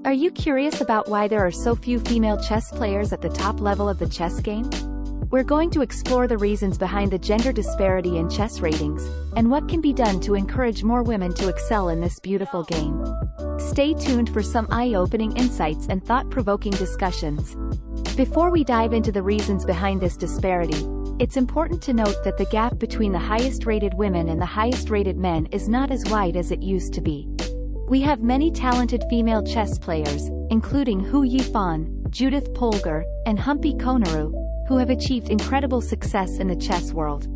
Are you curious about why there are so few female chess players at the top level of the chess game? We're going to explore the reasons behind the gender disparity in chess ratings, and what can be done to encourage more women to excel in this beautiful game. Stay tuned for some eye-opening insights and thought-provoking discussions. Before we dive into the reasons behind this disparity, it's important to note that the gap between the highest-rated women and the highest-rated men is not as wide as it used to be. We have many talented female chess players, including Hu Yifan, Judit Polgar, and Humpy Konaru, who have achieved incredible success in the chess world.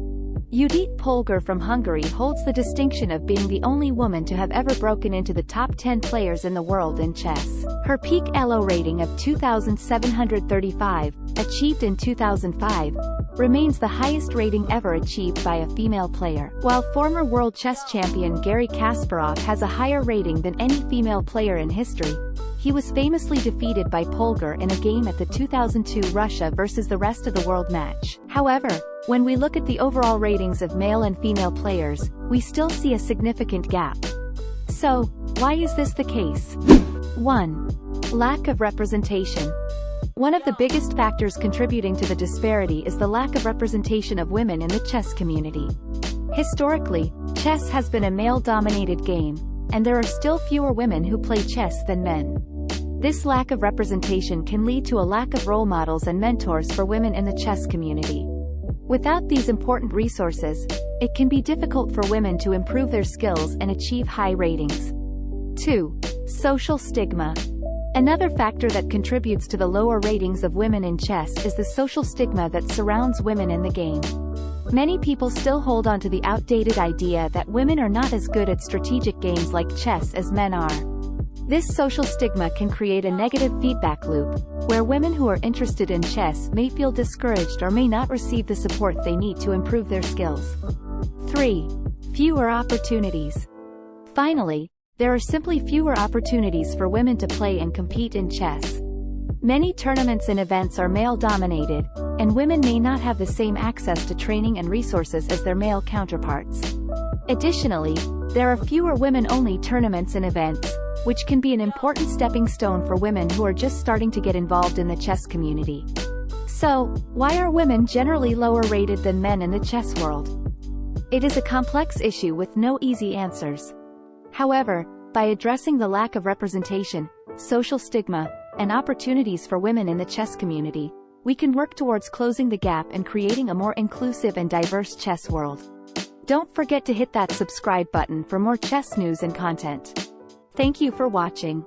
Judit Polgar from Hungary holds the distinction of being the only woman to have ever broken into the top 10 players in the world in chess. Her peak ELO rating of 2,735, achieved in 2005, remains the highest rating ever achieved by a female player, while former world chess champion Garry Kasparov has a higher rating than any female player in history. He was famously defeated by Polgar in a game at the 2002 Russia versus the rest of the world match. However, when we look at the overall ratings of male and female players, we still see a significant gap. So, why is this the case? 1. Lack of representation. One of the biggest factors contributing to the disparity is the lack of representation of women in the chess community. Historically, chess has been a male-dominated game, and there are still fewer women who play chess than men. This lack of representation can lead to a lack of role models and mentors for women in the chess community. Without these important resources, it can be difficult for women to improve their skills and achieve high ratings. 2. Social stigma. Another factor that contributes to the lower ratings of women in chess is the social stigma that surrounds women in the game. Many people still hold on to the outdated idea that women are not as good at strategic games like chess as men are. This social stigma can create a negative feedback loop, where women who are interested in chess may feel discouraged or may not receive the support they need to improve their skills. 3. Fewer opportunities. Finally, there are simply fewer opportunities for women to play and compete in chess. Many tournaments and events are male-dominated, and women may not have the same access to training and resources as their male counterparts. Additionally, there are fewer women-only tournaments and events, which can be an important stepping stone for women who are just starting to get involved in the chess community. So, why are women generally lower rated than men in the chess world? It is a complex issue with no easy answers. However, by addressing the lack of representation, social stigma, and opportunities for women in the chess community, we can work towards closing the gap and creating a more inclusive and diverse chess world. Don't forget to hit that subscribe button for more chess news and content. Thank you for watching.